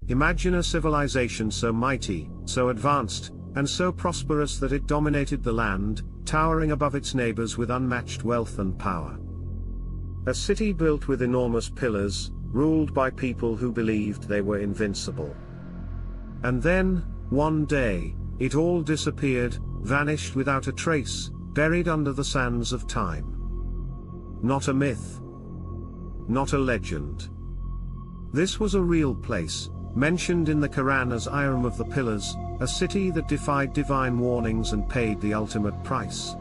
Imagine a civilization so mighty, so advanced, and so prosperous that it dominated the land, towering above its neighbors with unmatched wealth and power. A city built with enormous pillars, ruled by people who believed they were invincible. And then, one day, it all disappeared, vanished without a trace, buried under the sands of time. Not a myth. Not a legend. This was a real place, mentioned in the Qur'an as Iram of the Pillars, a city that defied divine warnings and paid the ultimate price.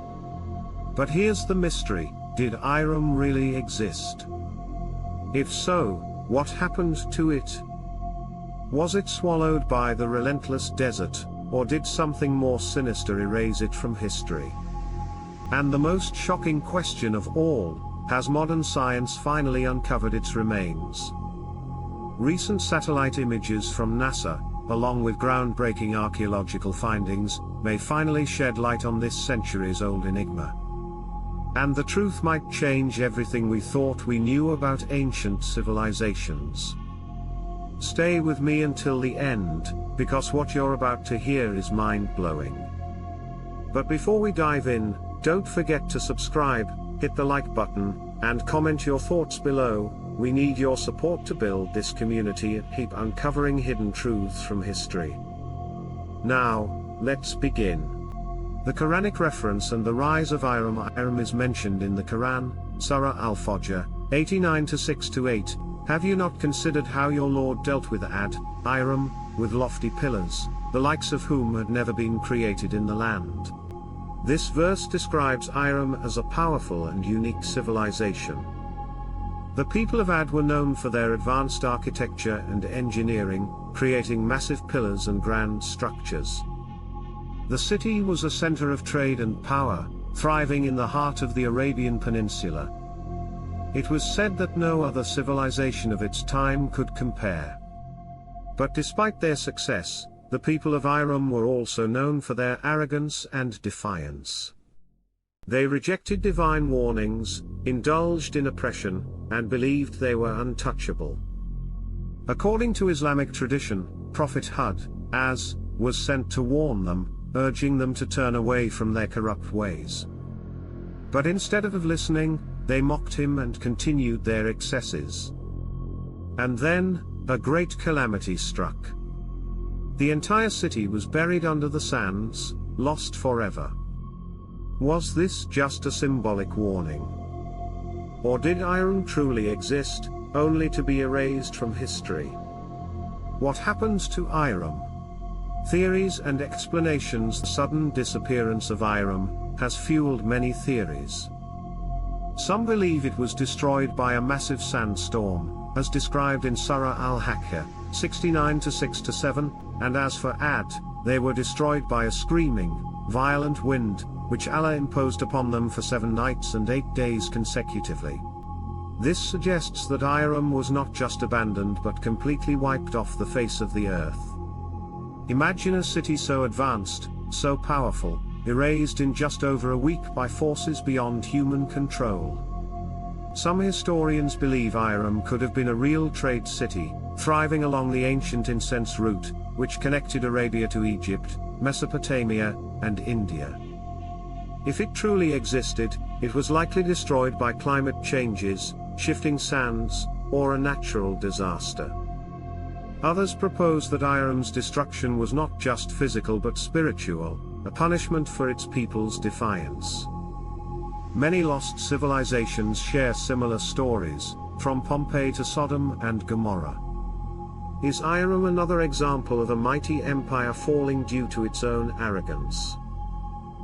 But here's the mystery: did Iram really exist? If so, what happened to it? Was it swallowed by the relentless desert, or did something more sinister erase it from history? And the most shocking question of all, has modern science finally uncovered its remains? Recent satellite images from NASA, along with groundbreaking archaeological findings, may finally shed light on this centuries-old enigma. And the truth might change everything we thought we knew about ancient civilizations. Stay with me until the end, because what you're about to hear is mind-blowing. But before we dive in, don't forget to subscribe, hit the like button, and comment your thoughts below. We need your support to build this community and keep uncovering hidden truths from history. Now, let's begin. The Quranic reference and the rise of Iram. Iram is mentioned in the Qur'an, Surah Al-Fajr, 89-6-8. Have you not considered how your Lord dealt with Ad, Iram, with lofty pillars, the likes of whom had never been created in the land? This verse describes Iram as a powerful and unique civilization. The people of Ad were known for their advanced architecture and engineering, creating massive pillars and grand structures. The city was a center of trade and power, thriving in the heart of the Arabian Peninsula. It was said that no other civilization of its time could compare. But despite their success, the people of Iram were also known for their arrogance and defiance. They rejected divine warnings, indulged in oppression, and believed they were untouchable. According to Islamic tradition, Prophet Hud, was sent to warn them, urging them to turn away from their corrupt ways. But instead of listening, they mocked him and continued their excesses. And then, a great calamity struck. The entire city was buried under the sands, lost forever. Was this just a symbolic warning? Or did Iram truly exist, only to be erased from history? What happened to Iram? Theories and explanations. The sudden disappearance of Iram has fueled many theories. Some believe it was destroyed by a massive sandstorm, as described in Surah Al-Haqqah, 69-6-7, and as for Ad, they were destroyed by a screaming, violent wind, which Allah imposed upon them for 7 nights and 8 days consecutively. This suggests that Iram was not just abandoned but completely wiped off the face of the earth. Imagine a city so advanced, so powerful, erased in just over a week by forces beyond human control. Some historians believe Iram could have been a real trade city, thriving along the ancient incense route, which connected Arabia to Egypt, Mesopotamia, and India. If it truly existed, it was likely destroyed by climate changes, shifting sands, or a natural disaster. Others propose that Iram's destruction was not just physical but spiritual, a punishment for its people's defiance. Many lost civilizations share similar stories, from Pompeii to Sodom and Gomorrah. Is Iram another example of a mighty empire falling due to its own arrogance?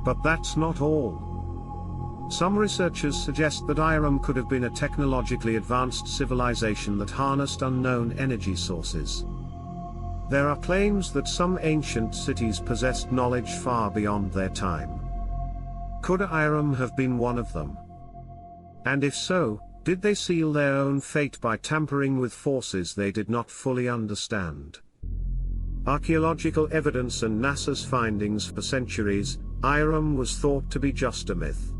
But that's not all. Some researchers suggest that Iram could have been a technologically advanced civilization that harnessed unknown energy sources. There are claims that some ancient cities possessed knowledge far beyond their time. Could Iram have been one of them? And if so, did they seal their own fate by tampering with forces they did not fully understand? Archaeological evidence and NASA's findings. For centuries, Iram was thought to be just a myth.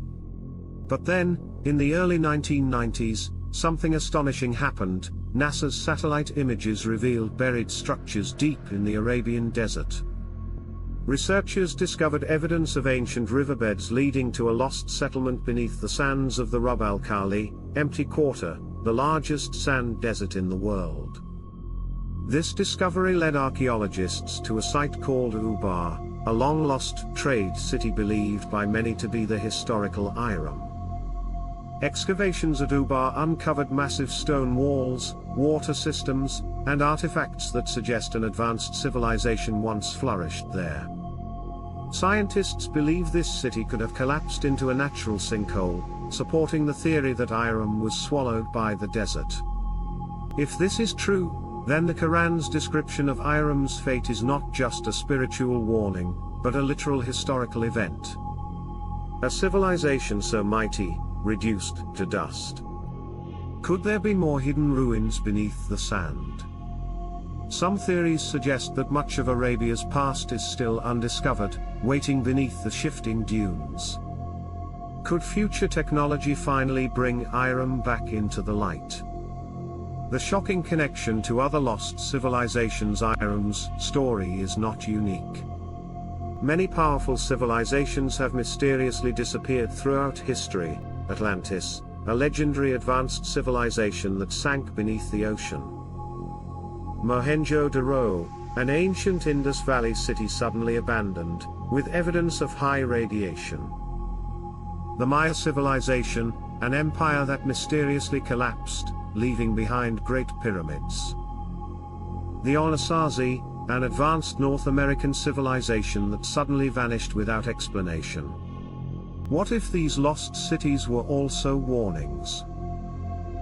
But then, in the early 1990s, something astonishing happened. NASA's satellite images revealed buried structures deep in the Arabian desert. Researchers discovered evidence of ancient riverbeds leading to a lost settlement beneath the sands of the Rub al-Khali, empty quarter, the largest sand desert in the world. This discovery led archaeologists to a site called Ubar, a long-lost trade city believed by many to be the historical Iram. Excavations at Ubar uncovered massive stone walls, water systems, and artifacts that suggest an advanced civilization once flourished there. Scientists believe this city could have collapsed into a natural sinkhole, supporting the theory that Iram was swallowed by the desert. If this is true, then the Quran's description of Iram's fate is not just a spiritual warning, but a literal historical event. A civilization so mighty, reduced to dust. Could there be more hidden ruins beneath the sand? Some theories suggest that much of Arabia's past is still undiscovered, waiting beneath the shifting dunes. Could future technology finally bring Iram back into the light? The shocking connection to other lost civilizations. Iram's story is not unique. Many powerful civilizations have mysteriously disappeared throughout history. Atlantis, a legendary advanced civilization that sank beneath the ocean. Mohenjo-Daro, an ancient Indus Valley city suddenly abandoned, with evidence of high radiation. The Maya civilization, an empire that mysteriously collapsed, leaving behind great pyramids. The Anasazi, an advanced North American civilization that suddenly vanished without explanation. What if these lost cities were also warnings?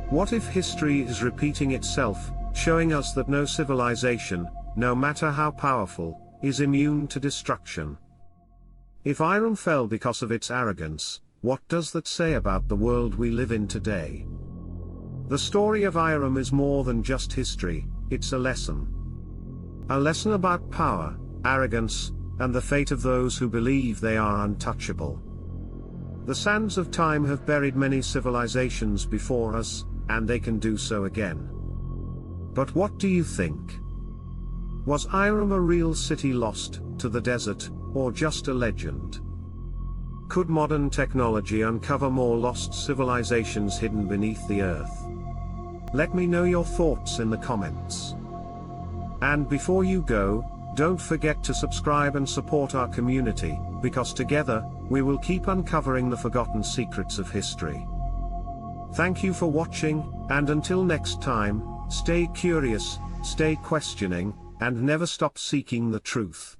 What if history is repeating itself, showing us that no civilization, no matter how powerful, is immune to destruction? If Iram fell because of its arrogance, what does that say about the world we live in today? The story of Iram is more than just history, it's a lesson. A lesson about power, arrogance, and the fate of those who believe they are untouchable. The sands of time have buried many civilizations before us, and they can do so again. But what do you think? Was Iram a real city lost to the desert, or just a legend? Could modern technology uncover more lost civilizations hidden beneath the earth? Let me know your thoughts in the comments. And before you go, don't forget to subscribe and support our community, because together, we will keep uncovering the forgotten secrets of history. Thank you for watching, and until next time, stay curious, stay questioning, and never stop seeking the truth.